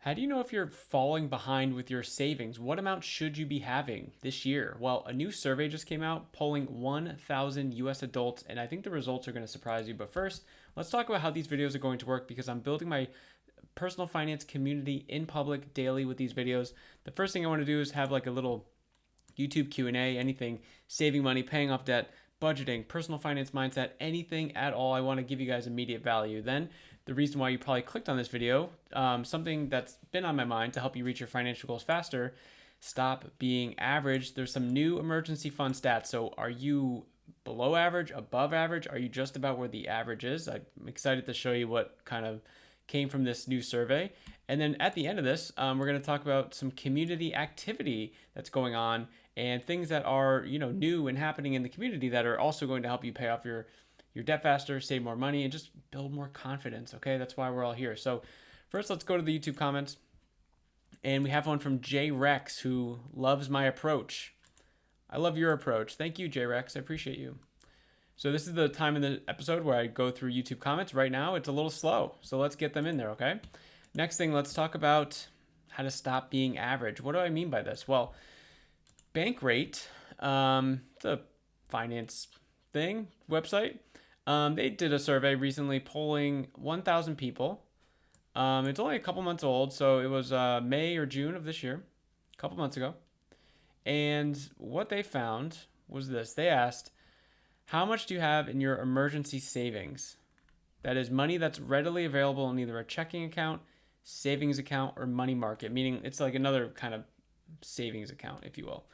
How do you know if you're falling behind with your savings? What amount should you be having this year? Well, a new survey just came out polling 1,000 US adults, and I think the results are going to surprise you. But first, let's talk about how these videos are going to work because I'm building my personal finance community in public daily with these videos. The first thing I want to do is have like a little YouTube Q&A, anything, saving money, paying off debt, budgeting, personal finance mindset, anything at all. I want to give you guys immediate value. Then the reason why you probably clicked on this video, something that's been on my mind to help you reach your financial goals faster, stop being average. There's some new emergency fund stats. So are you below average, above average? Are you just about where the average is? I'm excited to show you what kind of came from this new survey. And then at the end of this, we're going to talk about some community activity that's going on and things that are new and happening in the community that are also going to help you pay off your debt faster, save more money, and just build more confidence. Okay, that's why we're all here. So first, let's go to the YouTube comments, and we have one from J Rex who loves my approach. I love your approach. Thank you, J Rex. I appreciate you. So this is the time in the episode where I go through YouTube comments. Right now, it's a little slow, so let's get them in there. Okay. Next thing, let's talk about how to stop being average. What do I mean by this? Well, Bankrate, it's a finance thing website. They did a survey recently polling 1,000 people. It's only a couple months old, so it was May or June of this year, a couple months ago. And what they found was this. They asked, how much do you have in your emergency savings? That is money that's readily available in either a checking account, savings account, or money market, meaning it's like another kind of savings account, if you will.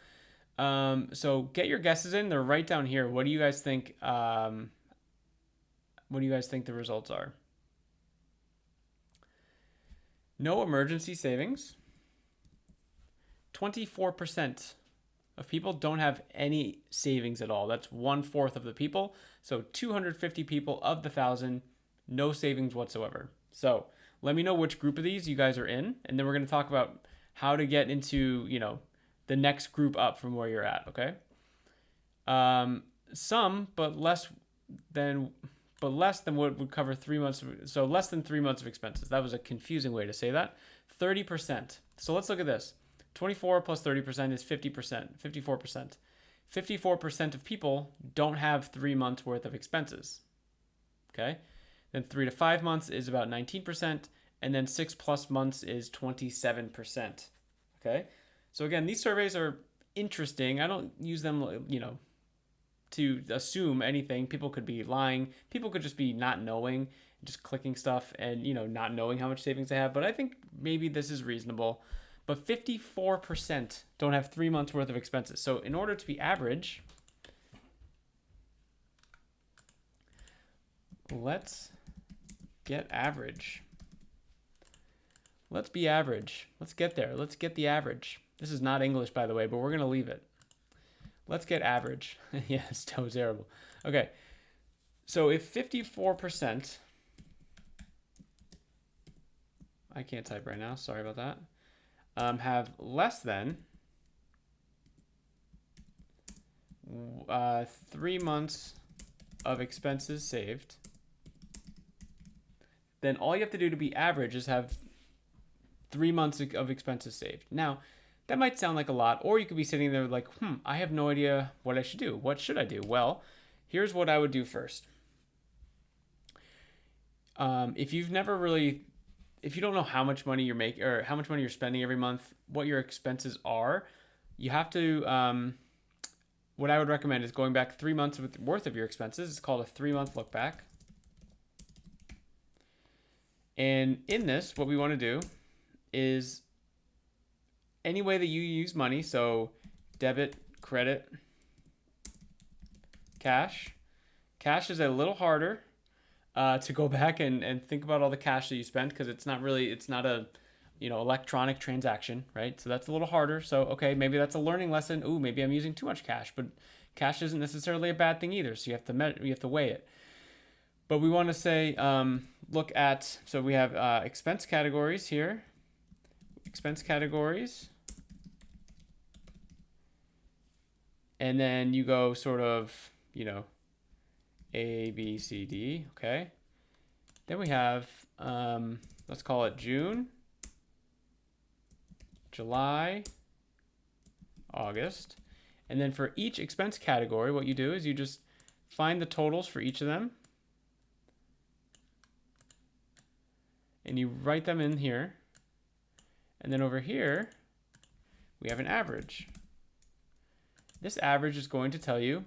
So get your guesses in. They're right down here. What do you guys think? What do you guys think the results are? No emergency savings. 24% of people don't have any savings at all. That's 1/4 of the people. So 250 people of the 1,000, no savings whatsoever. So let me know which group of these you guys are in, and then we're going to talk about how to get into, the next group up from where you're at. Okay. Some, but less than what would cover 3 months. So less than 3 months of expenses. That was a confusing way to say that. 30%. So let's look at this. 24 plus 30% is 50%, 54%. 54% of people don't have 3 months worth of expenses. Okay. Then 3 to 5 months is about 19%. And then 6+ months is 27%. Okay. So again, these surveys are interesting. I don't use them, to assume anything. People could be lying. People could just be not knowing, just clicking stuff and, not knowing how much savings they have. But I think maybe this is reasonable. But 54% don't have 3 months worth of expenses. So in order to be average, let's get average. Let's be average. Let's get there. Let's get the average. This is not English, by the way, but we're going to leave it. Let's get average. Yes, that was terrible. Okay. So if 54%, I can't type right now. Sorry about that. Have less than 3 months of expenses saved, then all you have to do to be average is have 3 months of expenses saved. Now, that might sound like a lot, or you could be sitting there like, I have no idea what I should do. What should I do? Well, here's what I would do first. If you don't know how much money you're making or how much money you're spending every month, what your expenses are, you have to, what I would recommend is going back 3 months worth of your expenses. It's called a 3-month look back. And in this, what we want to do is any way that you use money, so debit, credit, cash. Cash is a little harder to go back and think about all the cash that you spent because it's not a electronic transaction, right? So that's a little harder. So okay, maybe that's a learning lesson. Ooh, maybe I'm using too much cash, but cash isn't necessarily a bad thing either. So you have to weigh it. But we want to say look at, so we have expense categories here. Expense categories. And then you go sort of, A, B, C, D, okay? Then we have, let's call it June. July, August. And then for each expense category, what you do is you just find the totals for each of them. And you write them in here. And then over here, we have an average. This average is going to tell you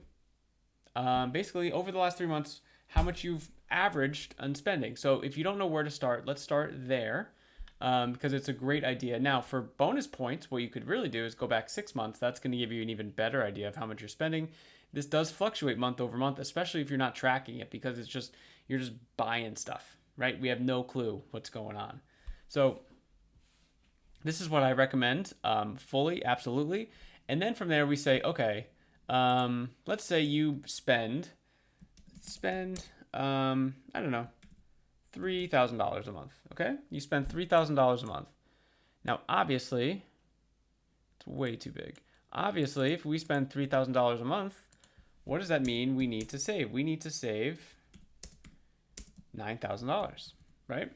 basically over the last 3 months how much you've averaged on spending. So if you don't know where to start, let's start there because it's a great idea. Now for bonus points, what you could really do is go back 6 months. That's going to give you an even better idea of how much you're spending. This does fluctuate month over month, especially if you're not tracking it, because it's just you're just buying stuff, right? We have no clue what's going on. So this is what I recommend fully, absolutely. And then from there we say, okay, let's say you spend, I don't know, $3,000 a month, okay? You spend $3,000 a month. Now, obviously, it's way too big. Obviously, if we spend $3,000 a month, what does that mean we need to save? We need to save $9,000, right?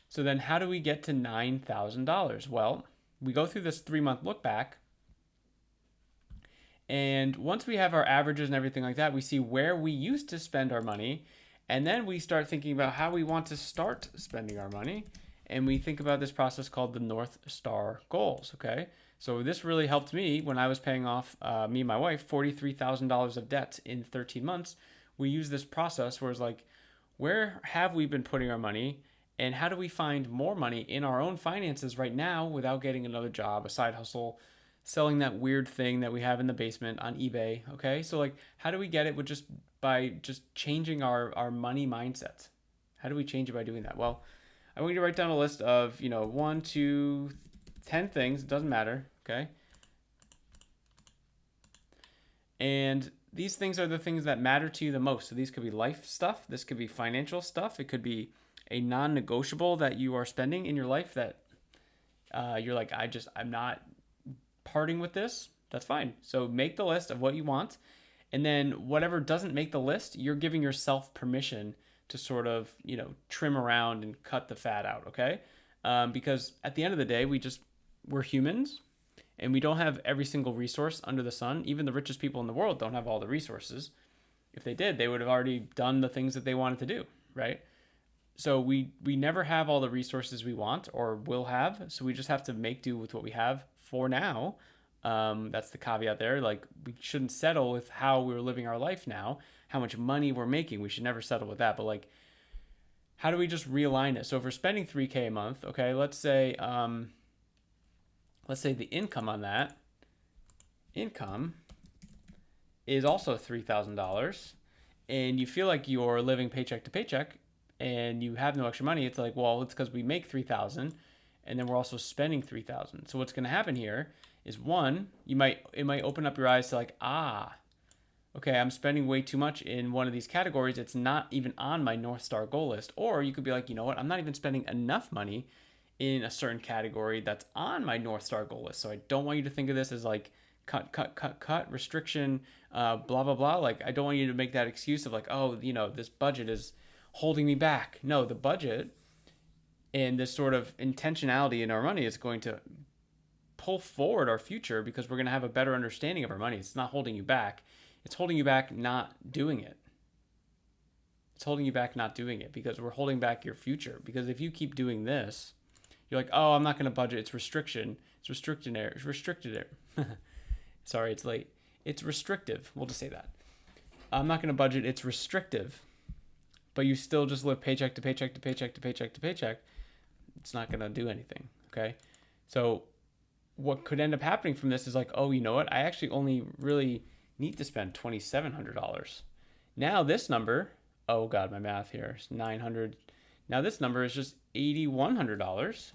So then how do we get to $9,000? Well, we go through this 3-month look back. And once we have our averages and everything like that, we see where we used to spend our money. And then we start thinking about how we want to start spending our money. And we think about this process called the North Star goals, okay? So this really helped me when I was paying off, me and my wife, $43,000 of debt in 13 months. We use this process where it's like, where have we been putting our money? And how do we find more money in our own finances right now without getting another job, a side hustle, selling that weird thing that we have in the basement on eBay, okay? So like, how do we get it with by changing our money mindset? How do we change it by doing that? Well, I want you to write down a list of, 1, 2, 10 things, it doesn't matter, okay? And these things are the things that matter to you the most. So these could be life stuff, this could be financial stuff, it could be a non-negotiable that you are spending in your life that you're like, I'm not parting with this. That's fine. So make the list of what you want. And then whatever doesn't make the list, you're giving yourself permission to sort of, trim around and cut the fat out, okay? Because at the end of the day, we're humans and we don't have every single resource under the sun. Even the richest people in the world don't have all the resources. If they did, they would have already done the things that they wanted to do, right? So we never have all the resources we want or will have. So we just have to make do with what we have for now. That's the caveat there. Like, we shouldn't settle with how we're living our life now, how much money we're making. We should never settle with that. But like, how do we just realign it? So if we're spending $3,000 a month, okay, let's say the income on that income is also $3,000, and you feel like you're living paycheck to paycheck and you have no extra money. It's like, well, it's because we make 3,000 and then we're also spending 3,000. So what's going to happen here is, one, it might open up your eyes to like, okay, I'm spending way too much in one of these categories. It's not even on my North Star goal list. Or you could be like, you know what? I'm not even spending enough money in a certain category that's on my North Star goal list. So I don't want you to think of this as like cut, restriction, blah, blah, blah. Like, I don't want you to make that excuse of like, oh, this budget is holding me back. No, the budget and this sort of intentionality in our money is going to pull forward our future because we're going to have a better understanding of our money. It's not holding you back. It's holding you back not doing it. It's holding you back not doing it because we're holding back your future. Because if you keep doing this, you're like, oh, I'm not going to budget. It's restriction. It's restricted there. It's restricted there. Sorry, it's late. It's restrictive. We'll just say that. I'm not going to budget. It's restrictive. But you still just live paycheck to paycheck to paycheck to paycheck to paycheck. It's not going to do anything. Okay. So what could end up happening from this is like, oh, you know what? I actually only really need to spend $2,700. Now this number, oh God, my math here is 900. Now this number is just $8,100.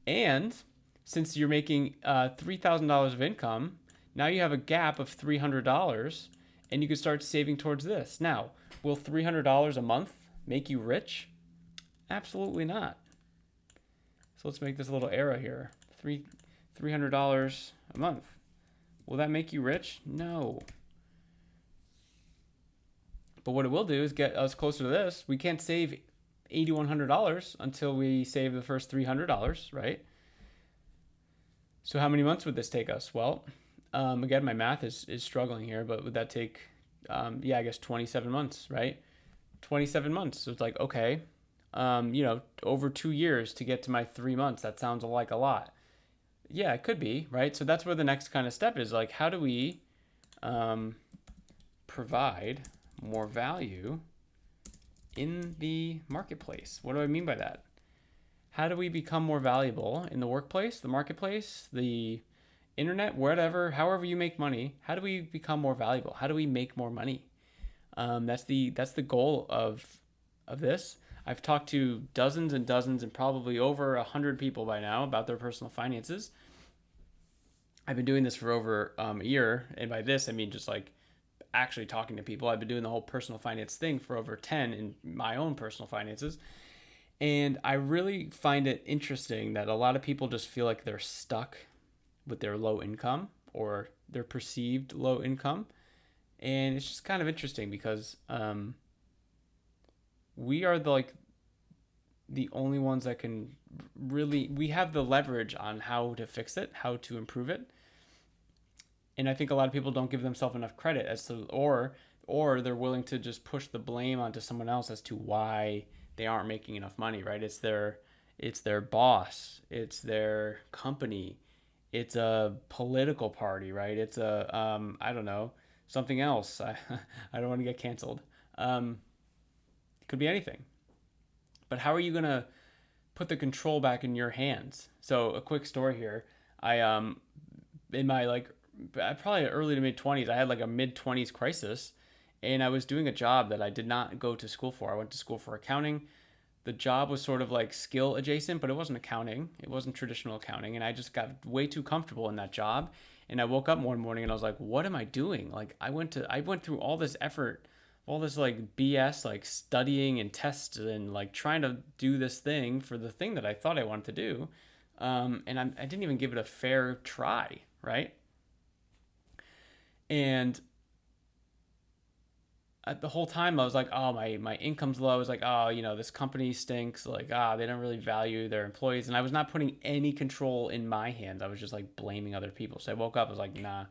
And since you're making $3,000 of income, now you have a gap of $300 and you can start saving towards this. Now, will $300 a month make you rich? Absolutely not. So let's make this a little arrow here. $300 a month. Will that make you rich? No. But what it will do is get us closer to this. We can't save $8,100 until we save the first $300, right? So how many months would this take us? Well, again, my math is struggling here, but would that take, yeah, I guess 27 months, right? 27 months. So it's like, okay, over 2 years to get to my 3 months. That sounds like a lot. Yeah, it could be, right? So that's where the next kind of step is like, how do we um, provide more value in the marketplace? What do I mean by that? How do we become more valuable in the workplace, the marketplace, the internet, whatever, however you make money? How do we become more valuable? How do we make more money? That's the goal of this. I've talked to dozens and dozens and probably over 100 people by now about their personal finances. I've been doing this for over a year, and by this I mean just like actually talking to people. I've been doing the whole personal finance thing for over 10 in my own personal finances. And I really find it interesting that a lot of people just feel like they're stuck with their low income or their perceived low income. And it's just kind of interesting because we are the only ones that can really, we have the leverage on how to fix it, how to improve it. And I think a lot of people don't give themselves enough credit as to, or they're willing to just push the blame onto someone else as to why they aren't making enough money, right? It's their boss, it's their company, it's a political party, right? It's a I don't know, something else. I don't want to get canceled. It could be anything. But how are you gonna put the control back in your hands? So a quick story here. I in my probably early to mid 20s, I had like a mid 20s crisis, and I was doing a job that I did not go to school for. I went to school for accounting. The job was sort of like skill adjacent, but it wasn't accounting. It wasn't traditional accounting, and I just got way too comfortable in that job. And I woke up one morning and I was like, "What am I doing?" Like I went through all this effort, all this like BS, like studying and tests and like trying to do this thing for the thing that I thought I wanted to do, and I didn't even give it a fair try, right? And the whole time I was like, oh, my income's low. I was like, oh, this company stinks. Like, they don't really value their employees. And I was not putting any control in my hands. I was just like blaming other people. So I woke up, I was like, nah,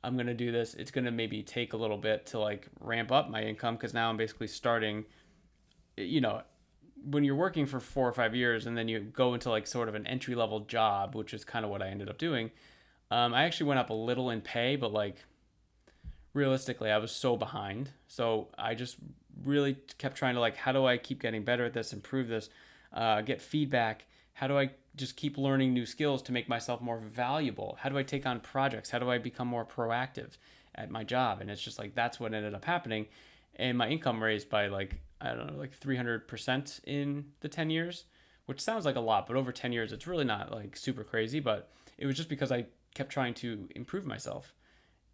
I'm going to do this. It's going to maybe take a little bit to like ramp up my income because now I'm basically starting, you know, when you're working for 4 or 5 years and then you go into like sort of an entry level job, which is kind of what I ended up doing. I actually went up a little in pay, but like realistically, I was so behind. So I just really kept trying to like, how do I keep getting better at this, improve this, get feedback? How do I just keep learning new skills to make myself more valuable? How do I take on projects? How do I become more proactive at my job? And it's just like that's what ended up happening. And my income raised by like, I don't know, like 300% in the 10 years, which sounds like a lot, but over 10 years, it's really not like super crazy. But it was just because I kept trying to improve myself,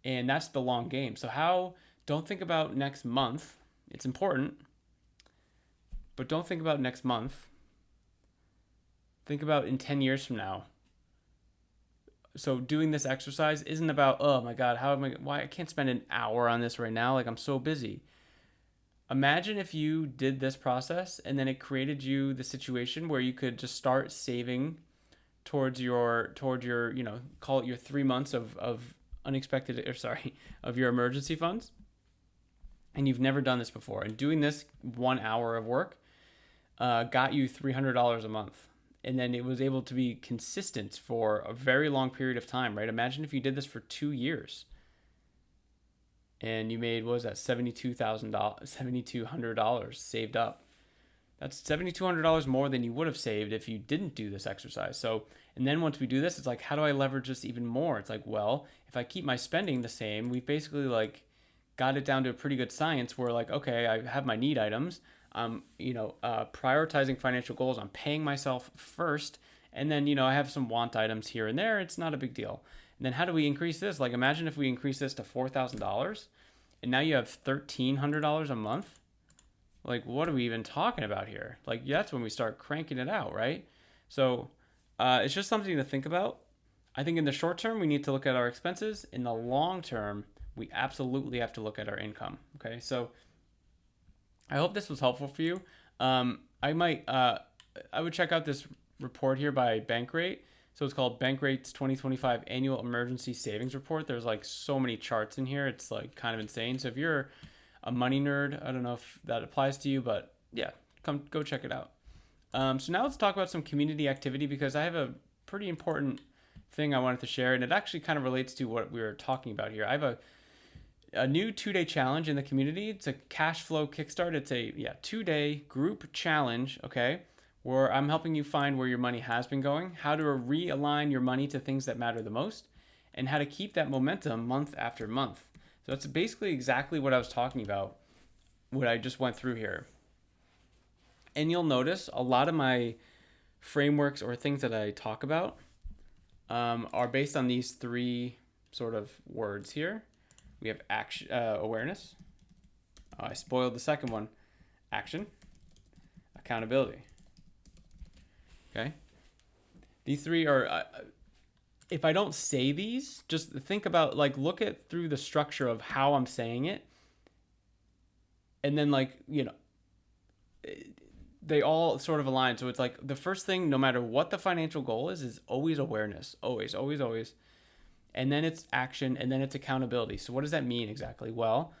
and that's the long game. So how don't think about next month. It's important, but don't think about next month. Think about in 10 years from now. So doing this exercise isn't about, oh my god, how am I why I can't spend an hour on this right now, like I'm so busy. Imagine if you did this process and then it created you the situation where you could just start saving towards your call it your 3 months of unexpected, or sorry, of your emergency funds, and you've never done this before, and doing this 1 hour of work got you $300 a month, and then it was able to be consistent for a very long period of time, right? Imagine if you did this for 2 years and you made, what was that, $72,000, $7,200 saved up. That's $7,200 more than you would have saved if you didn't do this exercise. So, and then once we do this, it's like, how do I leverage this even more? It's like, well, if I keep my spending the same, we've basically like got it down to a pretty good science where like, okay, I have my need items. Prioritizing financial goals. I'm paying myself first, and then I have some want items here and there. It's not a big deal. And then how do we increase this? Like, imagine if we increase this to $4,000, and now you have $1,300 a month. Like, what are we even talking about here? Like, that's when we start cranking it out, right? So it's just something to think about. I think in the short term, we need to look at our expenses. In the long term, we absolutely have to look at our income. Okay, so I hope this was helpful for you. I would check out this report here by Bankrate. So it's called Bankrate's 2025 Annual Emergency Savings Report. There's like so many charts in here. It's like kind of insane. So if you're a money nerd, I don't know if that applies to you, but yeah, go check it out. So now let's talk about some community activity, because I have a pretty important thing I wanted to share, and it actually kind of relates to what we were talking about here. I have a new 2-day challenge in the community. It's a cash flow kickstart. It's a 2-day group challenge, okay, where I'm helping you find where your money has been going, how to realign your money to things that matter the most, and how to keep that momentum month after month. So that's basically exactly what I was talking about, what I just went through here. And you'll notice a lot of my frameworks or things that I talk about are based on these 3 sort of words here. We have action, awareness. I spoiled the second one. Action, accountability. Okay. These 3 are, if I don't say these, just think about, like, look at through the structure of how I'm saying it. And then, like, they all sort of align. So it's like the first thing, no matter what the financial goal is always awareness. Always, always, always. And then it's action, and then it's accountability. So what does that mean exactly? Well,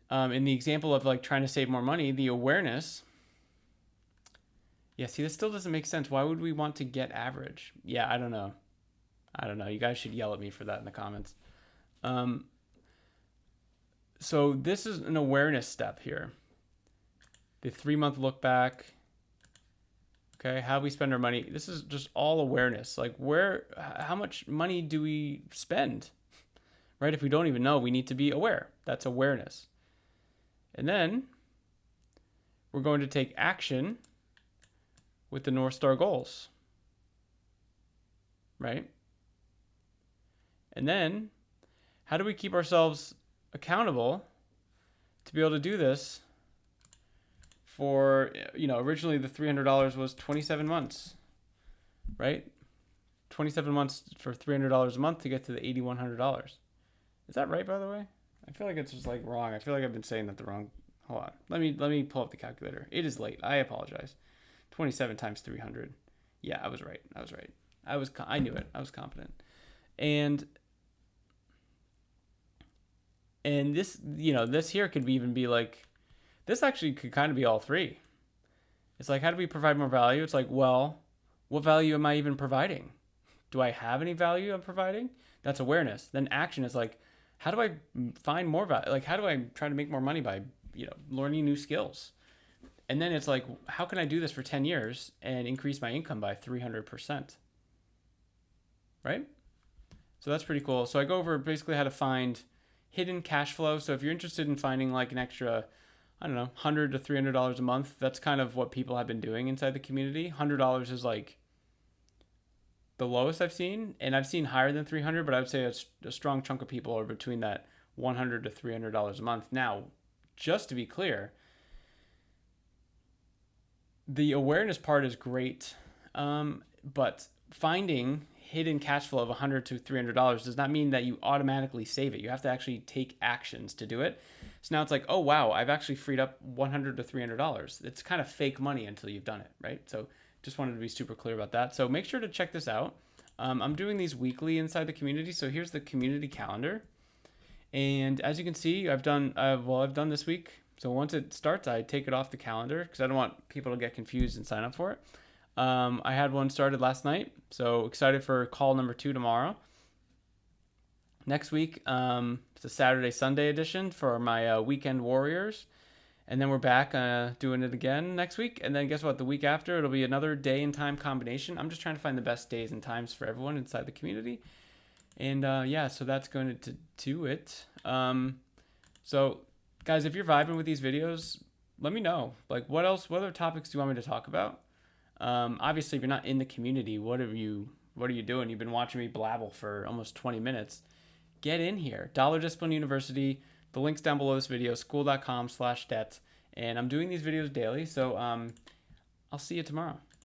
in the example of like trying to save more money, the awareness. Yeah, see, this still doesn't make sense. Why would we want to get average? Yeah, I don't know. You guys should yell at me for that in the comments. So this is an awareness step here. The 3-month look back. Okay, how we spend our money. This is just all awareness. Like how much money do we spend? Right? If we don't even know, we need to be aware. That's awareness. And then we're going to take action with the North Star goals. Right? And then how do we keep ourselves accountable to be able to do this? For, originally the $300 was 27 months, right? 27 months for $300 a month to get to the $8,100. Is that right, by the way? I feel like it's just like wrong. I feel like I've been saying that the wrong. Hold on. Let me pull up the calculator. It is late. I apologize. 27 times 300. Yeah, I was right. I knew it. I was confident. And this, this here could even be like, this actually could kind of be all 3. It's like, how do we provide more value? It's like, well, what value am I even providing? Do I have any value I'm providing? That's awareness. Then action is like, how do I find more value? Like, how do I try to make more money by, learning new skills? And then it's like, how can I do this for 10 years and increase my income by 300%? Right? So that's pretty cool. So I go over basically how to find hidden cash flow. So if you're interested in finding like an extra, I don't know, $100 to $300 a month. That's kind of what people have been doing inside the community. $100 is like the lowest I've seen, and I've seen higher than 300, but I would say a strong chunk of people are between that $100 to $300 a month. Now, just to be clear, the awareness part is great, but finding hidden cash flow of $100 to $300 does not mean that you automatically save it. You have to actually take actions to do it. So now it's like, oh wow, I've actually freed up $100 to $300. It's kind of fake money until you've done it, right? So just wanted to be super clear about that. So make sure to check this out. I'm doing these weekly inside the community. So here's the community calendar, and as you can see, I've done this week. So once it starts, I take it off the calendar because I don't want people to get confused and sign up for it. I had one started last night, so excited for call number 2 tomorrow. Next week, it's a Saturday, Sunday edition for my Weekend Warriors. And then we're back doing it again next week. And then guess what? The week after, it'll be another day and time combination. I'm just trying to find the best days and times for everyone inside the community. And so that's going to do it. So guys, if you're vibing with these videos, let me know. Like, what other topics do you want me to talk about? Obviously, if you're not in the community, what are you doing? You've been watching me blabble for almost 20 minutes. Get in here. Dollar Discipline University. The link's down below this video, school.com/debt. And I'm doing these videos daily, so I'll see you tomorrow.